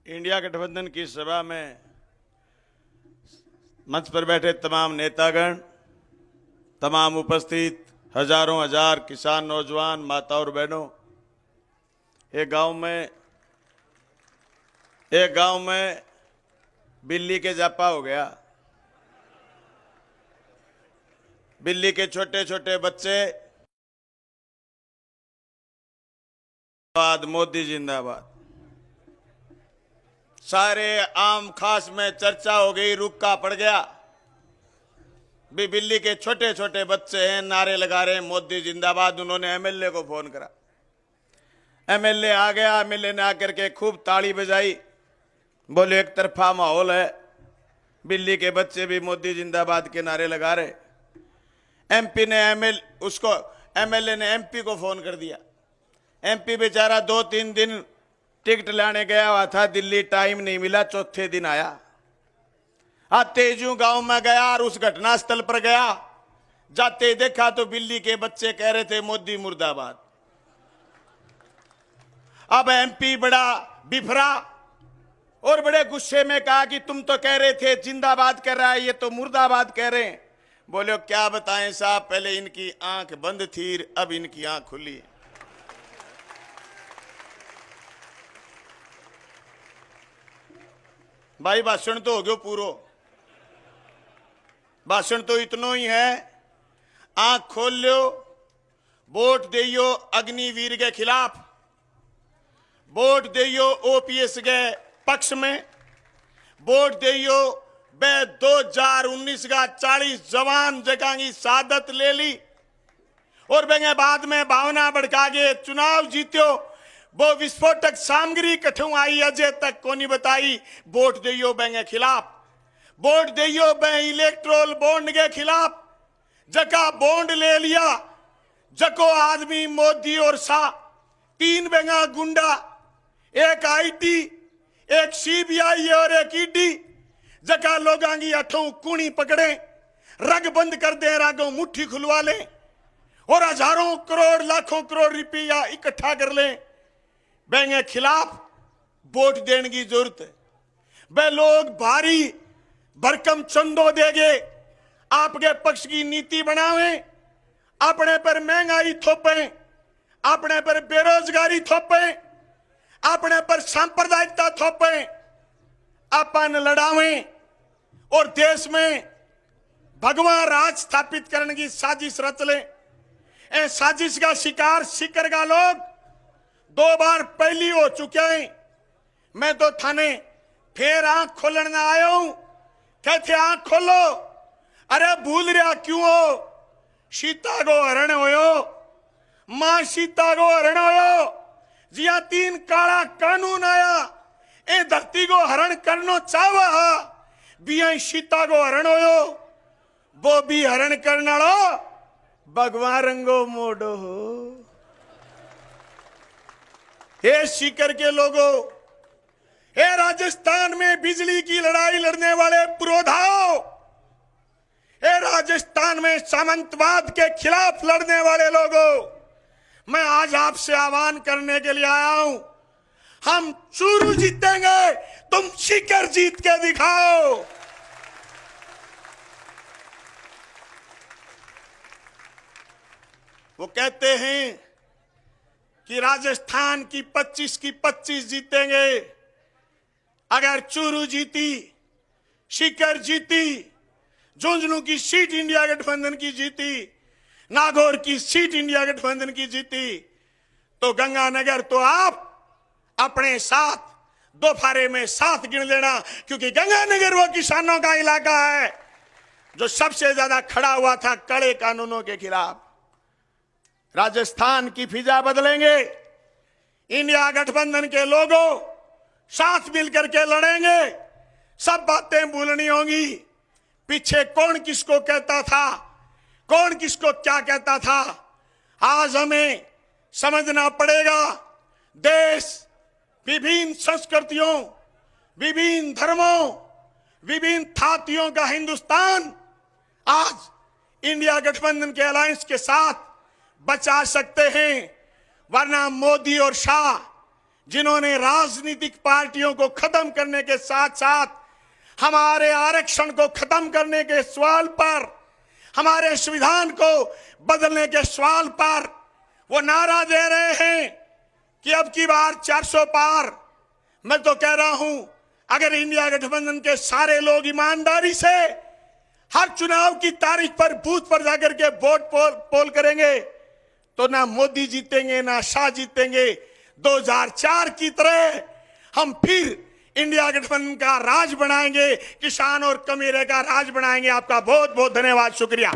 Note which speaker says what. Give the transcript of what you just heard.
Speaker 1: India गठबंधन की सभा में मंच पर बैठे तमाम नेतागण, तमाम उपस्थित हजारों हजार किसान, नौजवान, माता और बहनों, एक गांव में बिल्ली के जापा हो गया। बिल्ली के छोटे छोटे बच्चे, मोदी जिंदाबाद। सारे आम खास में चर्चा हो गई, रुक्का पड़ गया। भी बिल्ली के छोटे छोटे बच्चे हैं, नारे लगा रहे हैं मोदी जिंदाबाद। उन्होंने एमएलए को फोन करा, एमएलए आ गया। एमएलए ने आकर के खूब ताली बजाई, बोले एक तरफा माहौल है, बिल्ली के बच्चे भी मोदी जिंदाबाद के नारे लगा रहे। एमपी ने एमएलए ने एमपी को फोन कर दिया। एमपी बेचारा 2-3 दिन टिकट लाने गया हुआ था दिल्ली, टाइम नहीं मिला, चौथे दिन आया। तेजू गांव में गया और उस घटना स्थल पर गया। जाते देखा तो बिल्ली के बच्चे कह रहे थे मोदी मुर्दाबाद। अब एमपी बड़ा बिफरा और बड़े गुस्से में कहा कि तुम तो कह रहे थे जिंदाबाद कर रहा है, ये तो मुर्दाबाद कह रहे हैं। बोले क्या बताएं साहब, पहले इनकी आंख बंद थी, अब इनकी आंख खुली। भाई भाषण तो हो गयो पूरो, भाषण तो इतना ही है। आंख खोल लो, वोट दियो अग्निवीर के खिलाफ, वोट दियो ओपीएस के पक्ष में, वोट दियो 2019 का 40 जवान जगह की शहादत ले ली और बेंगे बाद में भावना भड़का के चुनाव जीत्यो। वो विस्फोटक सामग्री कठू आई अजय तक को नहीं बताई। वोट दियो बेंगे खिलाफ, वोट दियो बे इलेक्ट्रोल बॉन्ड के खिलाफ। जका बॉन्ड ले लिया, जको आदमी मोदी और शाह, 3 बेंगा गुंडा, एक आईटी, एक सीबीआई और एक ईडी, जका लोगां की अठों कुणी पकड़े, रग बंद कर दे, रागों मुट्ठी खुलवा ले और हजारों करोड़ लाखों करोड़ रुपया इकट्ठा कर ले। बेंगे खिलाफ वोट देने की जरूरत है। वे लोग भारी भरकम चंदो देंगे, आपके पक्ष की नीति बनावे, अपने पर महंगाई थोपे, अपने पर बेरोजगारी थोपे, अपने पर सांप्रदायिकता थोपे, अपन लड़ावे और देश में भगवान राज स्थापित करने की साजिश रच ले। ए साजिश का शिकार सिकर का लोग 2 बार पहली हो चुके हैं। मैं तो थाने फिर आंख खोलने आया हूं, कहते आंख खोलो। अरे भूल रहा क्यों हो, सीता को हरण होयो, मां सीता को हरण होयो। जिया 3 काला कानून आया, ए धरती को हरण करनो चाहवा, बिया सीता को हरण होयो। वो भी हरण करना लो भगवान रंगो मोडो हो। हे सीकर के लोगों, हे राजस्थान में बिजली की लड़ाई लड़ने वाले पुरोधाओ, हे राजस्थान में सामंतवाद के खिलाफ लड़ने वाले लोगों, मैं आज आपसे आह्वान करने के लिए आया हूं। हम चूरू जीतेंगे, तुम सीकर जीत के दिखाओ। वो कहते हैं कि राजस्थान की 25 की 25 जीतेंगे। अगर चूरू जीती, सीकर जीती, झुंझुनू की सीट इंडिया गठबंधन की जीती, नागौर की सीट इंडिया गठबंधन की जीती, तो गंगानगर तो आप अपने साथ 2 फारे में 7 गिन लेना, क्योंकि गंगानगर वो किसानों का इलाका है जो सबसे ज्यादा खड़ा हुआ था कड़े कानूनों के खिलाफ। राजस्थान की फिजा बदलेंगे। इंडिया गठबंधन के लोगों साथ मिलकर के लड़ेंगे। सब बातें भूलनी होंगी। पीछे कौन किसको कहता था, कौन किसको क्या कहता था, आज हमें समझना पड़ेगा। देश विभिन्न संस्कृतियों, विभिन्न धर्मों, विभिन्न थातियों का हिंदुस्तान आज इंडिया गठबंधन के अलायंस के साथ बचा सकते हैं, वरना मोदी और शाह जिन्होंने राजनीतिक पार्टियों को खत्म करने के साथ साथ हमारे आरक्षण को खत्म करने के सवाल पर, हमारे संविधान को बदलने के सवाल पर वो नारा दे रहे हैं कि अब की बार 400 पार। मैं तो कह रहा हूं, अगर इंडिया गठबंधन के सारे लोग ईमानदारी से हर चुनाव की तारीख पर बूथ पर जाकर के वोट पोल करेंगे तो ना मोदी जीतेंगे ना शाह जीतेंगे। 2004 की तरह हम फिर इंडिया गठबंधन का राज बनाएंगे, किसान और कमीरे का राज बनाएंगे। आपका बहुत बहुत धन्यवाद, शुक्रिया।